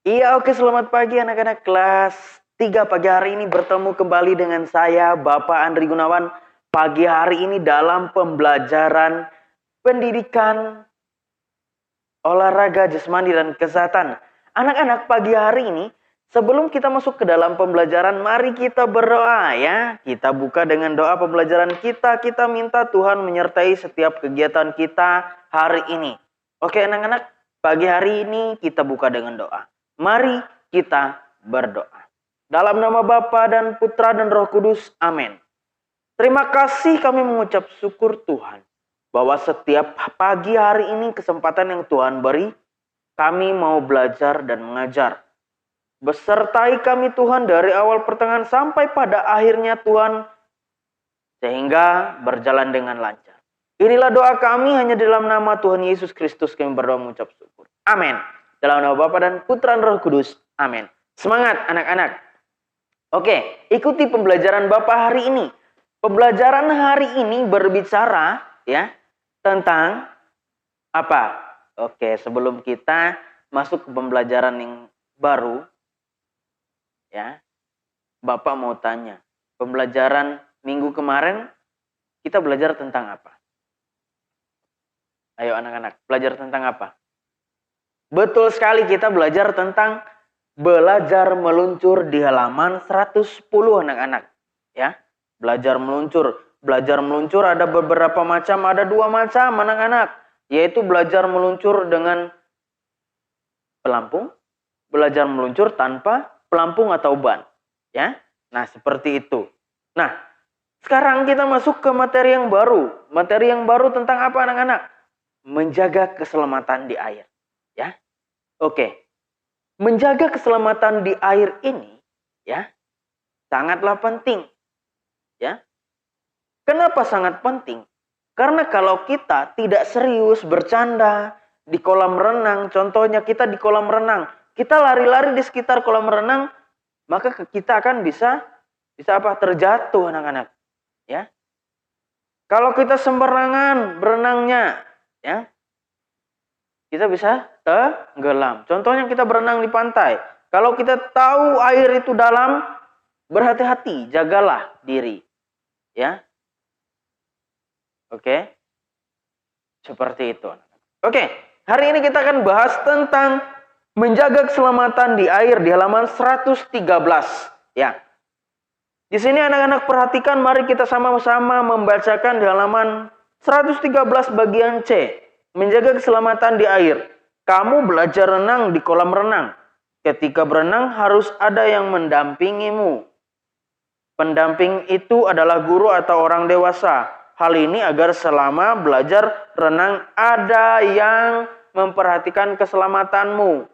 Iya, oke, selamat pagi anak-anak kelas 3 pagi hari ini bertemu kembali dengan saya Bapak Andri Gunawan. Pagi hari ini dalam pembelajaran pendidikan olahraga jasmani dan kesehatan. Anak-anak, pagi hari ini sebelum kita masuk ke dalam pembelajaran, mari kita berdoa ya. Kita buka dengan doa pembelajaran kita. Kita minta Tuhan menyertai setiap kegiatan kita hari ini. Oke anak-anak, pagi hari ini kita buka dengan doa. Mari kita berdoa. Dalam nama Bapa dan Putra dan Roh Kudus, amin. Terima kasih kami mengucap syukur Tuhan bahwa setiap pagi hari ini kesempatan yang Tuhan beri, kami mau belajar dan mengajar. Besertai kami Tuhan dari awal pertengahan sampai pada akhirnya Tuhan, sehingga berjalan dengan lancar. Inilah doa kami hanya dalam nama Tuhan Yesus Kristus kami berdoa mengucap syukur. Amin. Dalam nama Bapa dan Putra dan Roh Kudus. Amin. Semangat anak-anak. Oke, ikuti pembelajaran Bapak hari ini. Pembelajaran hari ini berbicara ya tentang apa? Oke, sebelum kita masuk ke pembelajaran yang baru ya. Bapak mau tanya, pembelajaran minggu kemarin kita belajar tentang apa? Ayo anak-anak, belajar tentang apa? Betul sekali, kita belajar tentang belajar meluncur di halaman 110 anak-anak. Ya, belajar meluncur. Belajar meluncur ada beberapa macam, ada 2 macam anak-anak. Yaitu belajar meluncur dengan pelampung, belajar meluncur tanpa pelampung atau ban. Ya, nah seperti itu. Nah, sekarang kita masuk ke materi yang baru. Materi yang baru tentang apa anak-anak? Menjaga keselamatan di air. Ya, oke. Menjaga keselamatan di air ini ya sangatlah penting. Ya. Kenapa sangat penting? Karena kalau kita tidak serius bercanda di kolam renang, contohnya kita di kolam renang, kita lari-lari di sekitar kolam renang, maka kita akan bisa apa? Terjatuh anak-anak. Ya. Kalau kita sembarangan berenangnya, ya, kita bisa tenggelam. Contohnya kita berenang di pantai. Kalau kita tahu air itu dalam, berhati-hati, jagalah diri. Ya. Oke. Seperti itu. Oke, hari ini kita akan bahas tentang menjaga keselamatan di air di halaman 113. Ya. Di sini anak-anak perhatikan, mari kita sama-sama membacakan di halaman 113 bagian C. Menjaga keselamatan di air. Kamu belajar renang di kolam renang. Ketika berenang harus ada yang mendampingimu. Pendamping itu adalah guru atau orang dewasa. Hal ini agar selama belajar renang ada yang memperhatikan keselamatanmu.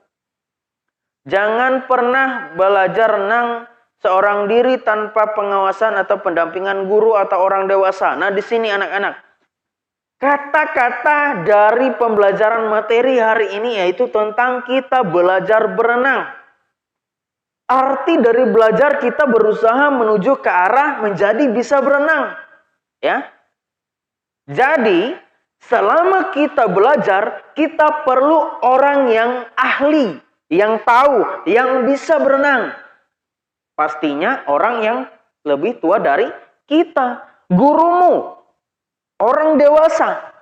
Jangan pernah belajar renang seorang diri tanpa pengawasan atau pendampingan guru atau orang dewasa. Nah, di sini anak-anak, kata-kata dari pembelajaran materi hari ini yaitu tentang kita belajar berenang. Arti dari belajar kita berusaha menuju ke arah menjadi bisa berenang. Ya. Jadi, selama kita belajar, kita perlu orang yang ahli, yang tahu, yang bisa berenang. Pastinya orang yang lebih tua dari kita. Gurumu, orang dewasa.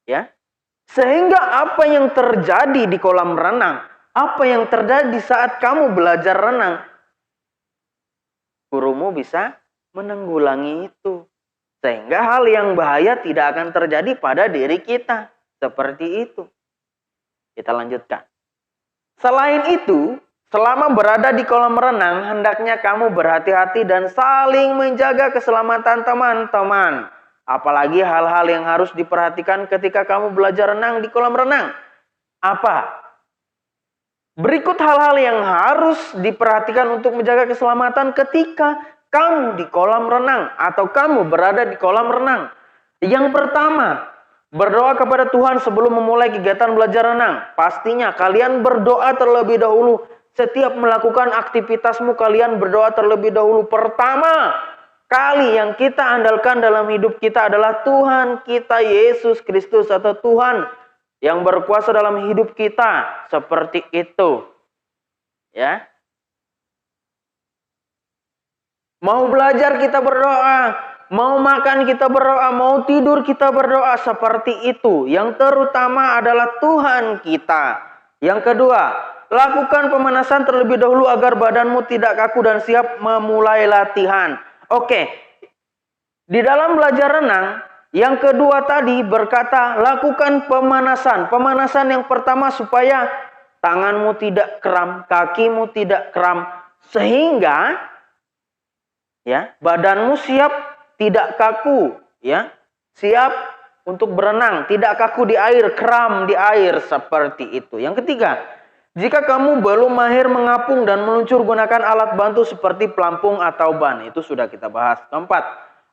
Ya. Sehingga apa yang terjadi di kolam renang, apa yang terjadi saat kamu belajar renang, gurumu bisa menanggulangi itu. Sehingga hal yang bahaya tidak akan terjadi pada diri kita. Seperti itu. Kita lanjutkan. Selain itu, selama berada di kolam renang, hendaknya kamu berhati-hati dan saling menjaga keselamatan teman-teman. Apalagi hal-hal yang harus diperhatikan ketika kamu belajar renang di kolam renang. Apa? Berikut hal-hal yang harus diperhatikan untuk menjaga keselamatan ketika kamu di kolam renang atau kamu berada di kolam renang. Yang pertama, berdoa kepada Tuhan sebelum memulai kegiatan belajar renang. Pastinya kalian berdoa terlebih dahulu. Setiap melakukan aktivitasmu kalian berdoa terlebih dahulu. Pertama kali yang kita andalkan dalam hidup kita adalah Tuhan kita Yesus Kristus atau Tuhan yang berkuasa dalam hidup kita, seperti itu. Ya. Mau belajar kita berdoa, mau makan kita berdoa, mau tidur kita berdoa, seperti itu. Yang terutama adalah Tuhan kita. Yang kedua, lakukan pemanasan terlebih dahulu agar badanmu tidak kaku dan siap memulai latihan. Oke, di dalam belajar renang, yang kedua tadi berkata lakukan pemanasan. Pemanasan yang pertama supaya tanganmu tidak kram, kakimu tidak kram, sehingga ya, badanmu siap tidak kaku, ya. Siap untuk berenang, tidak kaku di air, kram di air, seperti itu. Yang ketiga, jika kamu belum mahir mengapung dan meluncur, gunakan alat bantu seperti pelampung atau ban. Itu sudah kita bahas. Keempat,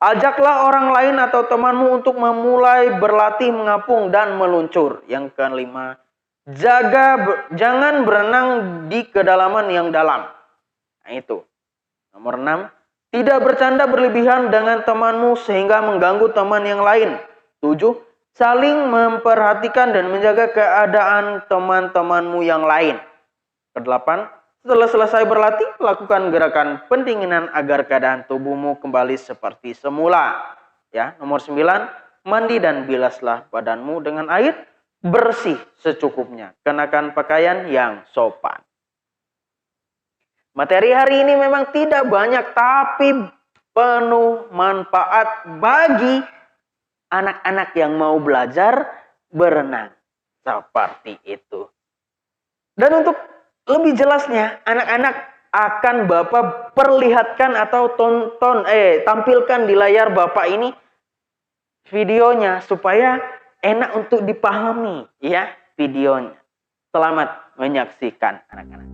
ajaklah orang lain atau temanmu untuk memulai berlatih mengapung dan meluncur. Yang kelima, jangan berenang di kedalaman yang dalam. Nah, itu. Nomor 6, tidak bercanda berlebihan dengan temanmu sehingga mengganggu teman yang lain. 7. Saling memperhatikan dan menjaga keadaan teman-temanmu yang lain. Ke-8. Setelah selesai berlatih, lakukan gerakan pendinginan agar keadaan tubuhmu kembali seperti semula. Ya, nomor 9. Mandi dan bilaslah badanmu dengan air bersih secukupnya. Kenakan pakaian yang sopan. Materi hari ini memang tidak banyak, tapi penuh manfaat bagi anak-anak yang mau belajar berenang. Seperti itu. Dan untuk lebih jelasnya, anak-anak akan Bapak perlihatkan atau tampilkan di layar Bapak ini videonya supaya enak untuk dipahami, ya, videonya. Selamat menyaksikan, anak-anak.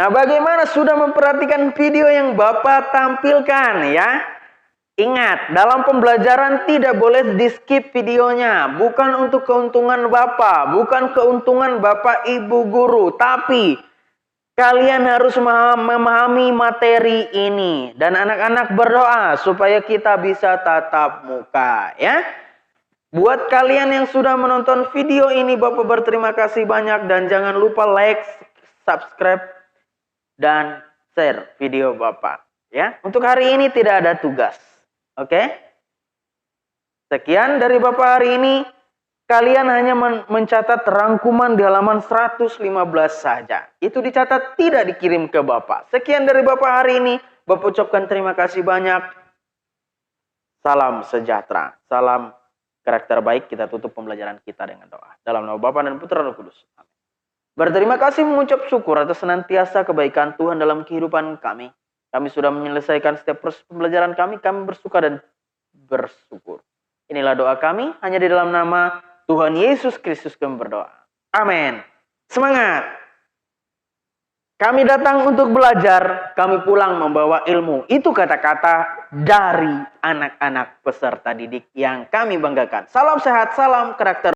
Nah, bagaimana sudah memperhatikan video yang Bapak tampilkan, ya? Ingat, dalam pembelajaran tidak boleh di-skip videonya. Bukan untuk keuntungan Bapak, bukan keuntungan Bapak Ibu guru, tapi kalian harus memahami materi ini. Dan anak-anak berdoa supaya kita bisa tatap muka, ya. Buat kalian yang sudah menonton video ini, Bapak berterima kasih banyak. Dan jangan lupa like, subscribe, dan share video Bapak, ya. Untuk hari ini tidak ada tugas. Oke? Sekian dari Bapak hari ini. Kalian hanya mencatat rangkuman di halaman 115 saja. Itu dicatat, tidak dikirim ke Bapak. Sekian dari Bapak hari ini. Bapak ucapkan terima kasih banyak. Salam sejahtera. Salam karakter baik. Kita tutup pembelajaran kita dengan doa. Dalam nama Bapa dan Putra dan Roh Kudus. Amin. Berterima kasih mengucap syukur atas senantiasa kebaikan Tuhan dalam kehidupan kami. Kami sudah menyelesaikan setiap proses pembelajaran kami. Kami bersuka dan bersyukur. Inilah doa kami. Hanya di dalam nama Tuhan Yesus Kristus kami berdoa. Amin. Semangat. Kami datang untuk belajar, kami pulang membawa ilmu. Itu kata-kata dari anak-anak peserta didik yang kami banggakan. Salam sehat, salam karakter.